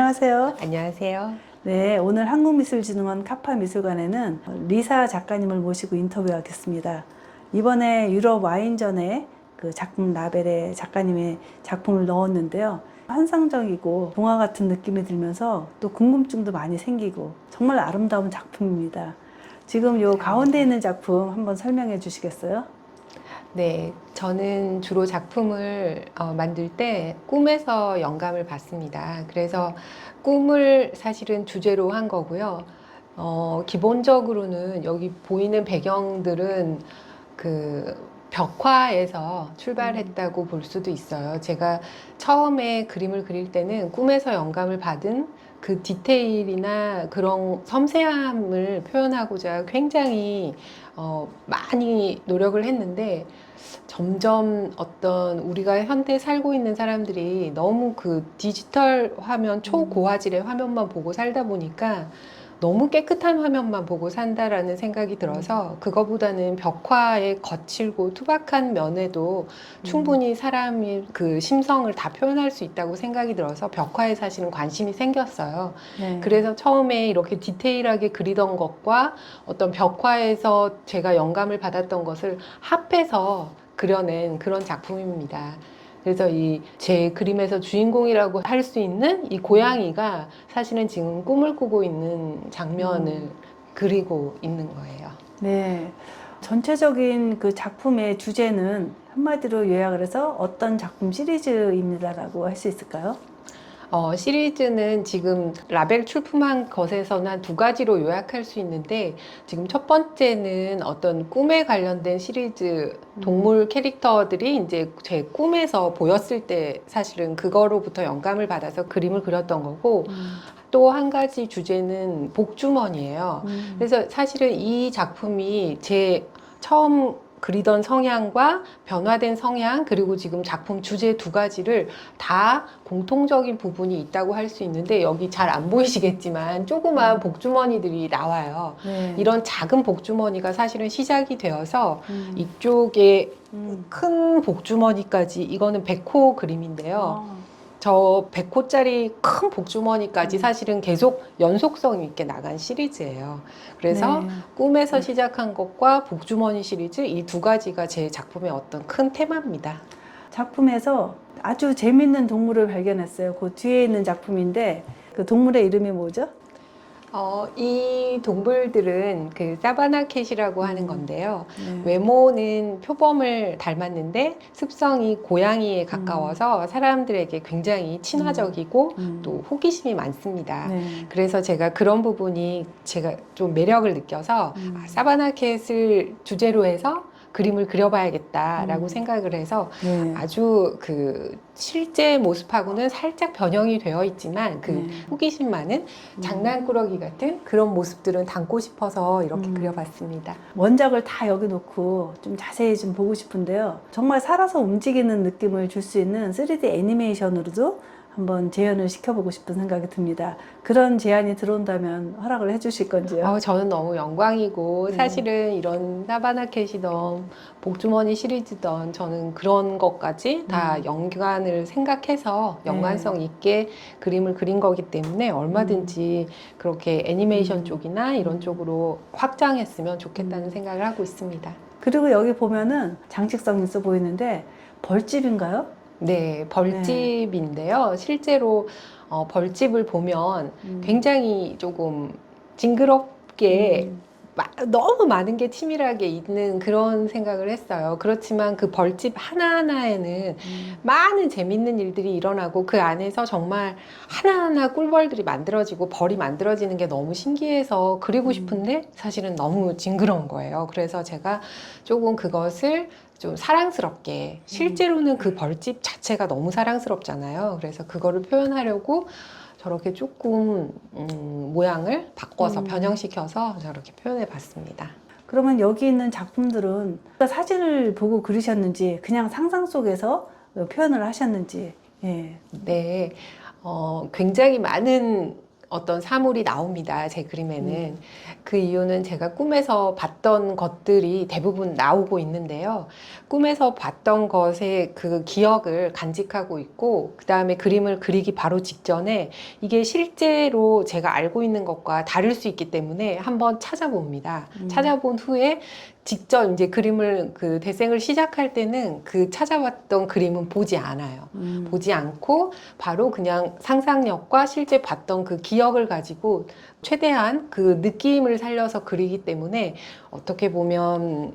안녕하세요. 안녕하세요. 네, 오늘 한국미술진흥원 카파미술관에는 리사 작가님을 모시고 인터뷰하겠습니다. 이번에 유럽 와인전에 그 작품 라벨에 작가님의 작품을 넣었는데요. 환상적이고 동화 같은 느낌이 들면서 또 궁금증도 많이 생기고 정말 아름다운 작품입니다. 지금 요 가운데 있는 작품 한번 설명해 주시겠어요? 네, 저는 주로 작품을 만들 때 꿈에서 영감을 받습니다. 그래서 꿈을 사실은 주제로 한 거고요. 기본적으로는 여기 보이는 배경들은 그 벽화에서 출발했다고 볼 수도 있어요. 제가 처음에 그림을 그릴 때는 꿈에서 영감을 받은 그 디테일이나 그런 섬세함을 표현하고자 굉장히 많이 노력을 했는데 점점 어떤 우리가 현대 살고 있는 사람들이 너무 그 디지털 화면, 초고화질의 화면만 보고 살다 보니까 너무 깨끗한 화면만 보고 산다라는 생각이 들어서 그거보다는 벽화의 거칠고 투박한 면에도 충분히 사람이 그 심성을 다 표현할 수 있다고 생각이 들어서 벽화에 사실은 관심이 생겼어요. 네. 그래서 처음에 이렇게 디테일하게 그리던 것과 어떤 벽화에서 제가 영감을 받았던 것을 합해서 그려낸 그런 작품입니다. 그래서 이 제 그림에서 주인공이라고 할 수 있는 이 고양이가 사실은 지금 꿈을 꾸고 있는 장면을 그리고 있는 거예요. 네. 전체적인 그 작품의 주제는 한마디로 요약을 해서 어떤 작품 시리즈입니다라고 할 수 있을까요? 시리즈는 지금 라벨 출품한 것에서는 한 두 가지로 요약할 수 있는데 지금 첫 번째는 어떤 꿈에 관련된 시리즈 동물 캐릭터들이 이제 제 꿈에서 보였을 때 사실은 그거로부터 영감을 받아서 그림을 그렸던 거고 또 한 가지 주제는 복주머니예요. 그래서 사실은 이 작품이 제 처음 그리던 성향과 변화된 성향 그리고 지금 작품 주제 두 가지를 다 공통적인 부분이 있다고 할 수 있는데 여기 잘 안 보이시겠지만 조그마한 복주머니들이 나와요. 네. 이런 작은 복주머니가 사실은 시작이 되어서 이쪽에 큰 복주머니까지 이거는 100호 그림인데요. 아, 저 100호짜리 큰 복주머니까지 사실은 계속 연속성 있게 나간 시리즈예요. 그래서 네. 꿈에서 시작한 것과 복주머니 시리즈 이 두 가지가 제 작품의 어떤 큰 테마입니다. 작품에서 아주 재밌는 동물을 발견했어요. 그 뒤에 있는 작품인데 그 동물의 이름이 뭐죠? 이 동물들은 그 사바나 캣이라고 하는 건데요. 네. 외모는 표범을 닮았는데 습성이 고양이에 가까워서 사람들에게 굉장히 친화적이고 또 호기심이 많습니다. 네. 그래서 제가 그런 부분이 제가 좀 매력을 느껴서 사바나 캣을 주제로 해서 그림을 그려봐야겠다라고 생각을 해서 네. 아주 그 실제 모습하고는 살짝 변형이 되어 있지만 그 호기심 많은 장난꾸러기 같은 그런 모습들은 담고 싶어서 이렇게 그려봤습니다. 원작을 다 여기 놓고 좀 자세히 좀 보고 싶은데요. 정말 살아서 움직이는 느낌을 줄 수 있는 3D 애니메이션으로도 한번 재현을 시켜보고 싶은 생각이 듭니다. 그런 제안이 들어온다면 허락을 해주실 건지요? 저는 너무 영광이고 사실은 이런 사바나캣이던 복주머니 시리즈던 저는 그런 것까지 다 연관을 생각해서 연관성 있게 그림을 그린 거기 때문에 얼마든지 그렇게 애니메이션 쪽이나 이런 쪽으로 확장했으면 좋겠다는 생각을 하고 있습니다. 그리고 여기 보면은 장식성 있어 보이는데 벌집인가요? 네, 벌집인데요. 실제로 벌집을 보면 굉장히 조금 징그럽게 너무 많은 게 치밀하게 있는 그런 생각을 했어요. 그렇지만 그 벌집 하나하나에는 많은 재밌는 일들이 일어나고 그 안에서 정말 하나하나 꿀벌들이 만들어지고 벌이 만들어지는 게 너무 신기해서 그리고 싶은데 사실은 너무 징그러운 거예요. 그래서 제가 조금 그것을 좀 사랑스럽게 실제로는 그 벌집 자체가 너무 사랑스럽잖아요. 그래서 그거를 표현하려고 저렇게 조금 모양을 바꿔서 변형시켜서 저렇게 표현해 봤습니다. 그러면 여기 있는 작품들은 사진을 보고 그리셨는지 그냥 상상 속에서 표현을 하셨는지. 예. 네, 굉장히 많은 어떤 사물이 나옵니다. 제 그림에는. 그 이유는 제가 꿈에서 봤던 것들이 대부분 나오고 있는데요. 꿈에서 봤던 것의 그 기억을 간직하고 있고, 그 다음에 그림을 그리기 바로 직전에 이게 실제로 제가 알고 있는 것과 다를 수 있기 때문에 한번 찾아봅니다. 찾아본 후에 직접 이제 그림을 그 대생을 시작할 때는 그 찾아봤던 그림은 보지 않아요. 보지 않고 바로 그냥 상상력과 실제 봤던 그 기억을 가지고 최대한 그 느낌을 살려서 그리기 때문에 어떻게 보면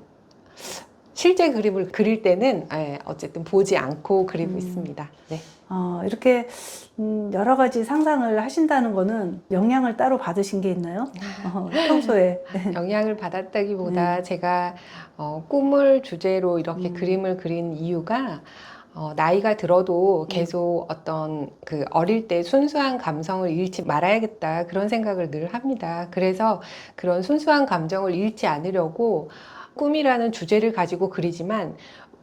실제 그림을 그릴 때는 어쨌든 보지 않고 그리고 있습니다. 네. 이렇게 여러 가지 상상을 하신다는 거는 영향을 따로 받으신 게 있나요? 평소에. 영향을 받았다기보다 제가 꿈을 주제로 이렇게 그림을 그린 이유가 나이가 들어도 계속 어떤 그 어릴 때 순수한 감성을 잃지 말아야겠다 그런 생각을 늘 합니다. 그래서 그런 순수한 감정을 잃지 않으려고 꿈이라는 주제를 가지고 그리지만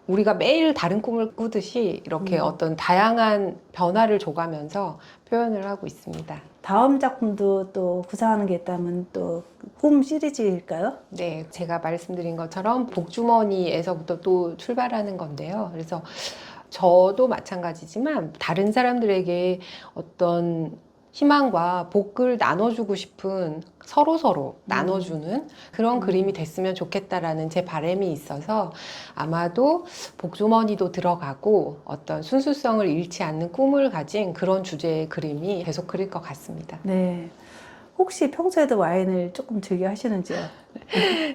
우리가 매일 다른 꿈을 꾸듯이 이렇게 어떤 다양한 변화를 줘가면서 표현을 하고 있습니다. 다음 작품도 또 구상하는 게 있다면 또 꿈 시리즈일까요? 네, 제가 말씀드린 것처럼 복주머니에서부터 또 출발하는 건데요. 그래서 저도 마찬가지지만 다른 사람들에게 어떤 희망과 복을 나눠주고 싶은 서로 나눠주는 그런 그림이 됐으면 좋겠다라는 제 바람이 있어서 아마도 복주머니도 들어가고 어떤 순수성을 잃지 않는 꿈을 가진 그런 주제의 그림이 계속 그릴 것 같습니다. 네. 혹시 평소에도 와인을 조금 즐겨 하시는지요?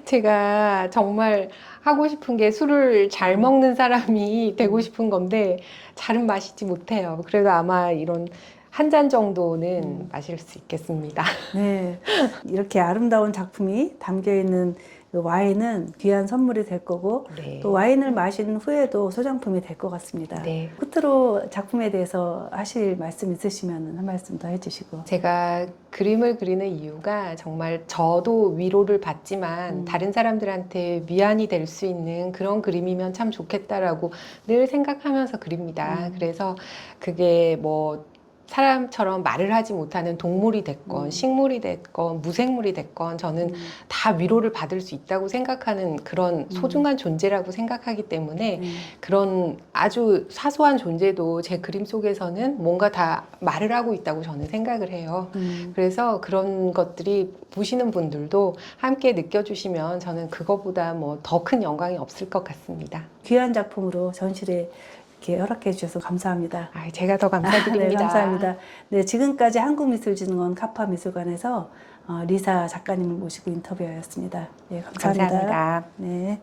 제가 정말 하고 싶은 게 술을 잘 먹는 사람이 되고 싶은 건데 잘은 마시지 못해요. 그래도 아마 이런 한 잔 정도는 마실 수 있겠습니다. 네. 이렇게 아름다운 작품이 담겨 있는 그 와인은 귀한 선물이 될 거고 네. 또 와인을 마신 후에도 소장품이 될 것 같습니다. 네. 끝으로 작품에 대해서 하실 말씀 있으시면 한 말씀 더 해주시고. 제가 그림을 그리는 이유가 정말 저도 위로를 받지만 다른 사람들한테 위안이 될 수 있는 그런 그림이면 참 좋겠다라고 늘 생각하면서 그립니다. 그래서 그게 뭐 사람처럼 말을 하지 못하는 동물이 됐건 식물이 됐건 무생물이 됐건 저는 다 위로를 받을 수 있다고 생각하는 그런 소중한 존재라고 생각하기 때문에 그런 아주 사소한 존재도 제 그림 속에서는 뭔가 다 말을 하고 있다고 저는 생각을 해요. 그래서 그런 것들이 보시는 분들도 함께 느껴주시면 저는 그거보다 뭐 더 큰 영광이 없을 것 같습니다. 귀한 작품으로 전시를 이렇게 허락해 주셔서 감사합니다. 제가 더 감사드립니다. 네, 감사합니다. 네, 지금까지 한국미술진흥원 카파미술관에서 리사 작가님을 모시고 인터뷰하였습니다. 네, 감사합니다. 감사합니다. 네.